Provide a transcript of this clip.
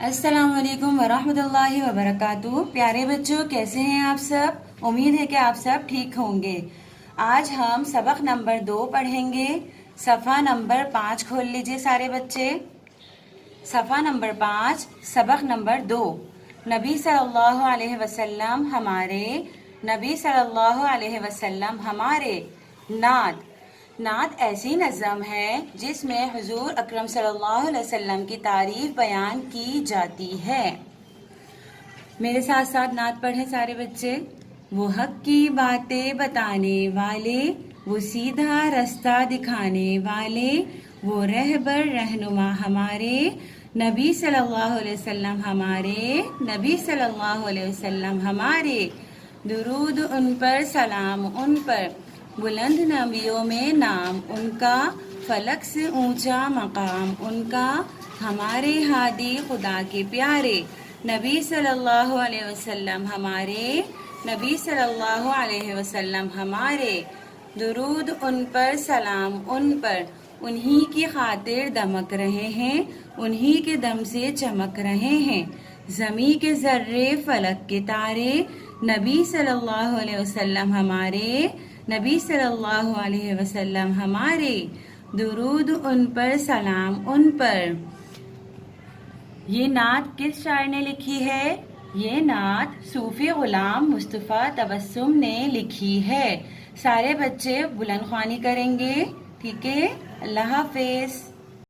السلام علیکم ورحمۃ اللہ وبرکاتہ۔ پیارے بچوں، کیسے ہیں آپ سب؟ امید ہے کہ آپ سب ٹھیک ہوں گے۔ آج ہم سبق نمبر 2 پڑھیں گے۔ صفحہ نمبر 5 کھول لیجئے سارے بچے۔ صفحہ نمبر 5، سبق نمبر 2۔ نبی صلی اللہ علیہ وسلم ہمارے، نبی صلی اللہ علیہ وسلم ہمارے۔ نعت۔ نعت ایسی نظم ہے جس میں حضور اکرم صلی اللہ علیہ وسلم کی تعریف بیان کی جاتی ہے۔ میرے ساتھ ساتھ نعت پڑھیں سارے بچے۔ وہ حق کی باتیں بتانے والے، وہ سیدھا رستہ دکھانے والے، وہ رہبر رہنما ہمارے، نبی صلی اللہ علیہ وسلم ہمارے، نبی صلی اللہ علیہ وسلم ہمارے۔ درود ان پر، سلام ان پر، بلند نبیوں میں نام ان کا، فلک سے اونچا مقام ان کا، ہمارے ہادی خدا کے پیارے، نبی صلی اللہ علیہ وسلم ہمارے، نبی صلی اللہ علیہ وسلم ہمارے۔ درود ان پر، سلام ان پر، انہی کی خاطر دمک رہے ہیں، انہی کے دم سے چمک رہے ہیں، زمیں کے ذرے فلک کے تارے، نبی صلی اللہ علیہ وسلم ہمارے، نبی صلی اللہ علیہ وسلم ہمارے۔ درود ان پر، سلام ان پر۔ یہ نعت کس شاعر نے لکھی ہے؟ یہ نعت صوفی غلام مصطفیٰ تبسم نے لکھی ہے۔ سارے بچے بلند خوانی کریں گے، ٹھیک ہے؟ اللہ حافظ۔